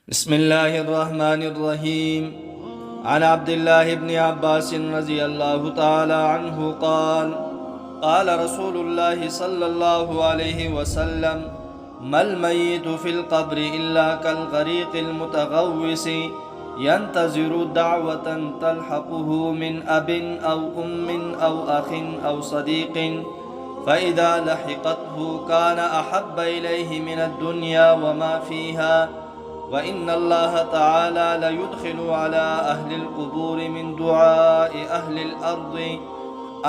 بسم الله الرحمن الرحيم. عن عبد الله بن عباس رضي الله تعالى عنه قال قال رسول الله صلى الله عليه وسلم: ما الميت في القبر إلا كالغريق المتغوص ينتظر دعوة تلحقه من أب أو أم أو أخ أو صديق، فإذا لحقته كان أحب إليه من الدنيا وما فيها. وإن الله تعالى ليدخل على أهل القبور من دعاء أهل الأرض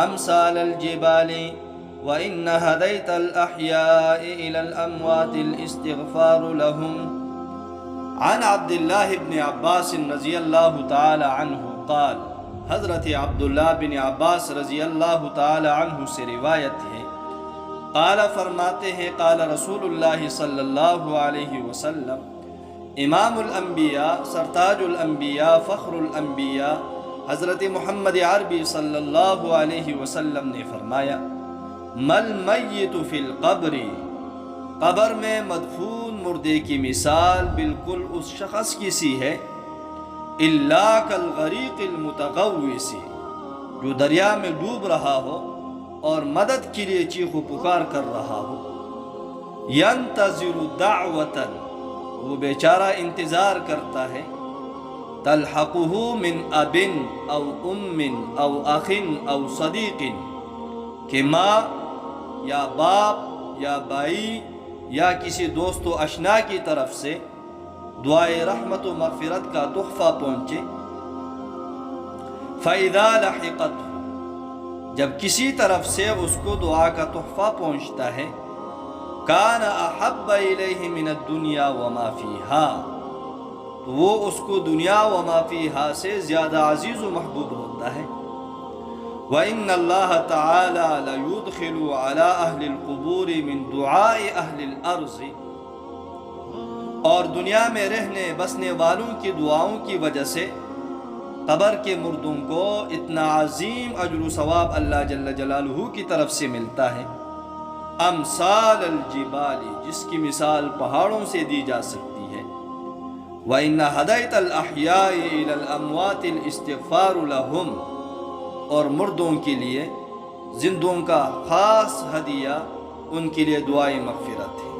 أمثال الجبال. وإن هديت الأحياء إلى الأموات الاستغفار لهم. عن عبد الله بن عباس رضی اللہ تعالی عنہ قال، حضرت عبداللہ بن عباس رضی اللہ تعالی عنہ سے روایت ہے، قال فرماتے ہیں، قال رسول اللہ صلی اللہ علیہ وسلم، امام الانبیاء، سرتاج الانبیاء، فخر الانبیاء حضرت محمد عربی صلی اللہ علیہ وسلم نے فرمایا: مل میت فی القبر، قبر میں مدفون مردے کی مثال بالکل اس شخص کی سی ہے، الا کالغریق المتغوص، جو دریا میں ڈوب رہا ہو اور مدد کے لیے چیخ و پکار کر رہا ہو، ینتظر دعوتا، وہ بیچارہ انتظار کرتا ہے، تلحقہ من اب او ام او اخ او صدیق، کہ ماں یا باپ یا بھائی یا کسی دوست و اشنا کی طرف سے دعائے رحمت و مغفرت کا تحفہ پہنچے۔ فَإِذَا لَحِقَتْهُ، جب کسی طرف سے اس کو دعا کا تحفہ پہنچتا ہے، کان احب الیہ من الدنیا وما فیہا، تو وہ اس کو دنیا وما فیہا سے زیادہ عزیز و محبوب ہوتا ہے۔ وَإِنَّ اللَّهَ تَعَالَى لَيُدْخِلُ عَلَىٰ أَهْلِ الْقُبُورِ مِن دُعَاءِ أَهْلِ الْأَرْضِ، اور دنیا میں رہنے بسنے والوں کی دعاؤں کی وجہ سے قبر کے مردوں کو اتنا عظیم اجر و ثواب اللہ جل جلالہ کی طرف سے ملتا ہے، امثال الجبال، جس کی مثال پہاڑوں سے دی جا سکتی ہے۔ وَإِنَّ هَدَيْتَ الْأَحْيَاءِ إِلَى الْأَمْوَاتِ الْإِسْتِغْفَارُ لَهُمْ، اور مردوں کے لیے زندوں کا خاص ہدیہ ان کے لیے دعائے مغفرت ہے۔